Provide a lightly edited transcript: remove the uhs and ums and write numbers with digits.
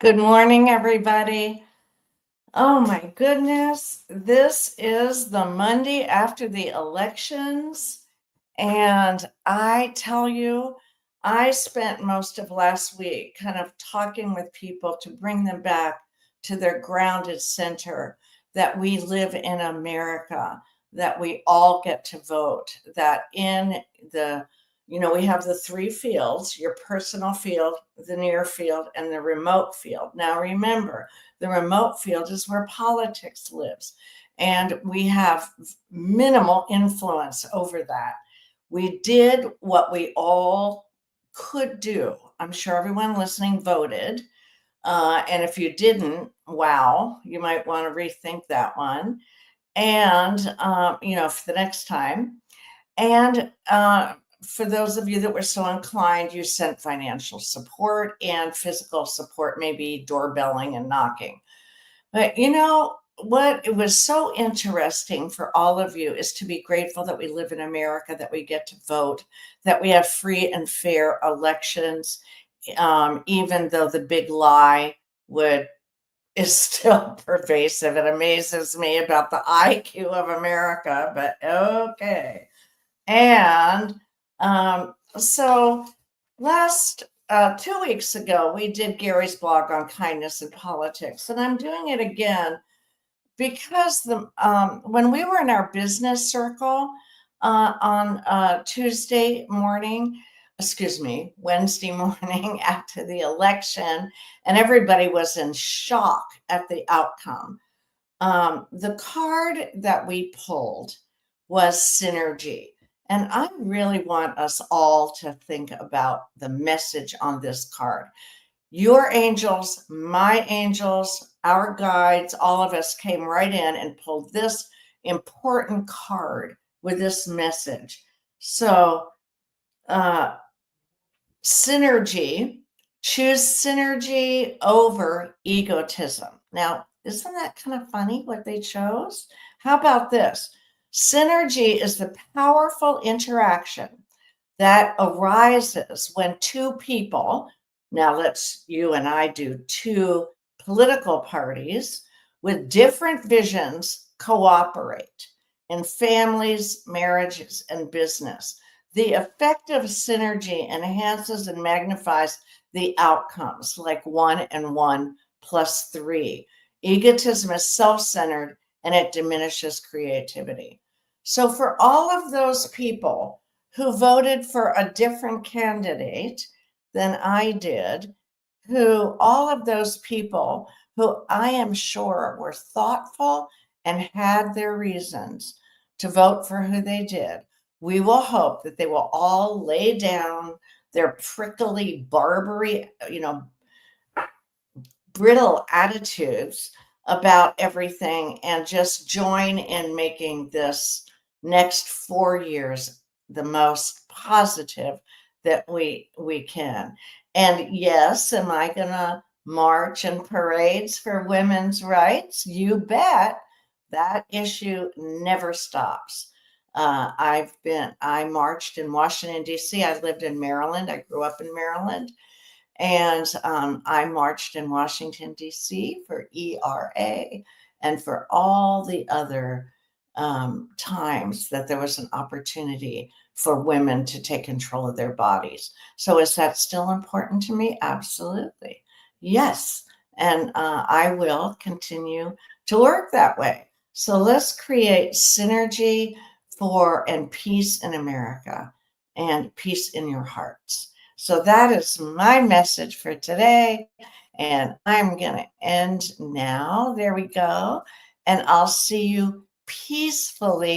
Good morning, everybody. Oh my goodness, this is the Monday after the elections. And I tell you, I spent most of last week kind of talking with people to bring them back to their grounded center that we live in America, that we all get to vote, that in the we have the three fields: your personal field, the near field, and the remote field. Now, remember, the remote field is where politics lives, and we have minimal influence over that. We did what we all could do. I'm sure everyone listening voted. And if you didn't, wow, you might want to rethink that one. And, for the next time. And for those of you that were so inclined, you sent financial support and physical support, maybe doorbelling and knocking. But what it was so interesting for all of you is to be grateful that we live in America, that we get to vote, that we have free and fair elections, even though the big lie would is still pervasive. It amazes me about the IQ of America, but okay. And so last 2 weeks ago, we did Gary's blog on kindness and politics, and I'm doing it again because the when we were in our business circle on Wednesday morning after the election, and everybody was in shock at the outcome. The card that we pulled was synergy. And I really want us all to think about the message on this card. Your angels, my angels, our guides, all of us came right in and pulled this important card with this message. So, synergy, choose synergy over egotism. Now, isn't that kind of funny what they chose? How about this? Synergy is the powerful interaction that arises when two people, now you and I do two political parties with different visions, cooperate in families, marriages, and business. The effective synergy enhances and magnifies the outcomes, like 1 and 1 + 3. Egotism is self centered and it diminishes creativity. So, for all of those people who voted for a different candidate than I did, all of those people who I am sure were thoughtful and had their reasons to vote for who they did, we will hope that they will all lay down their prickly, brittle attitudes about everything and just join in making this next 4 years the most positive that we can. And yes, am I gonna march in parades for women's rights? You bet. That issue never stops. I marched in Washington, D.C. I lived in Maryland. I grew up in Maryland. And I marched in Washington, D.C. for ERA and for all the other times that there was an opportunity for women to take control of their bodies. So, is that still important to me? Absolutely. Yes. And I will continue to work that way. So, let's create synergy and peace in America and peace in your hearts. So that is my message for today. And I'm going to end now. There we go. And I'll see you peacefully